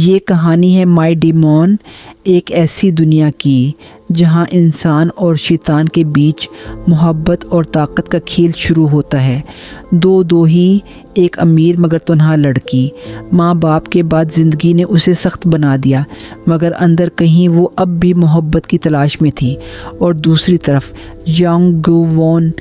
یہ کہانی ہے مائی ڈیمون، ایک ایسی دنیا کی جہاں انسان اور شیطان کے بیچ محبت اور طاقت کا کھیل شروع ہوتا ہے۔ دو ہی ایک امیر مگر تنہا لڑکی، ماں باپ کے بعد زندگی نے اسے سخت بنا دیا، مگر اندر کہیں وہ اب بھی محبت کی تلاش میں تھی۔ اور دوسری طرف یانگ گو وون،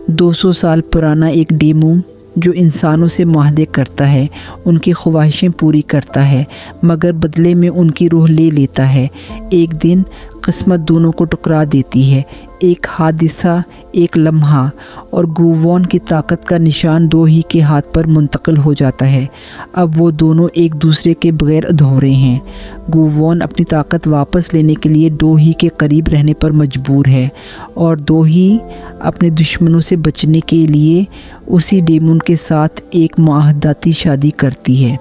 200 سال پرانا ایک ڈیمون جو انسانوں سے معاہدے کرتا ہے، ان کی خواہشیں پوری کرتا ہے، مگر بدلے میں ان کی روح لے لیتا ہے۔ ایک دن قسمت دونوں کو ٹکرا دیتی ہے، ایک حادثہ، ایک لمحہ، اور گووون کی طاقت کا نشان دو ہی کے ہاتھ پر منتقل ہو جاتا ہے۔ اب وہ دونوں ایک دوسرے کے بغیر ادھورے ہیں۔ گووون اپنی طاقت واپس لینے کے لیے دو ہی کے قریب رہنے پر مجبور ہے، اور دو ہی اپنے دشمنوں سے بچنے کے لیے اسی ڈیمون کے ساتھ ایک معاہداتی شادی کرتی ہے۔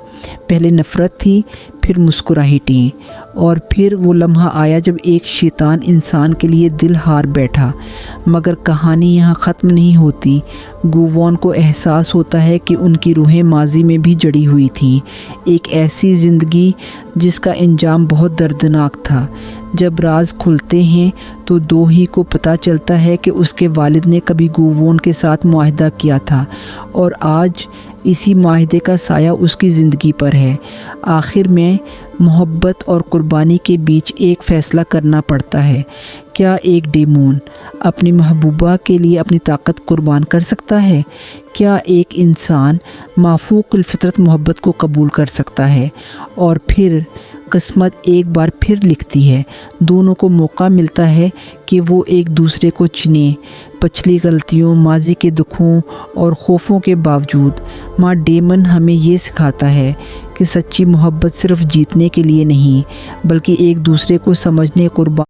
پہلے نفرت تھی، پھر مسکراہٹیں، اور پھر وہ لمحہ آیا جب ایک شیطان انسان کے لیے دل ہار بیٹھا۔ مگر کہانی یہاں ختم نہیں ہوتی۔ گووون کو احساس ہوتا ہے کہ ان کی روحیں ماضی میں بھی جڑی ہوئی تھیں، ایک ایسی زندگی جس کا انجام بہت دردناک تھا۔ جب راز کھلتے ہیں تو دو ہی کو پتہ چلتا ہے کہ اس کے والد نے کبھی گووون کے ساتھ معاہدہ کیا تھا، اور آج اسی معاہدے کا سایہ اس کی زندگی پر ہے۔ آخر میں محبت اور قربانی کے بیچ ایک فیصلہ کرنا پڑتا ہے۔ کیا ایک ڈیمون اپنی محبوبہ کے لیے اپنی طاقت قربان کر سکتا ہے؟ کیا ایک انسان مافوق الفطرت محبت کو قبول کر سکتا ہے؟ اور پھر قسمت ایک بار پھر لکھتی ہے، دونوں کو موقع ملتا ہے کہ وہ ایک دوسرے کو چنیں۔ پچھلی غلطیوں، ماضی کے دکھوں اور خوفوں کے باوجود ماں ڈیمن ہمیں یہ سکھاتا ہے کہ سچی محبت صرف جیتنے کے لیے نہیں، بلکہ ایک دوسرے کو سمجھنے، قربان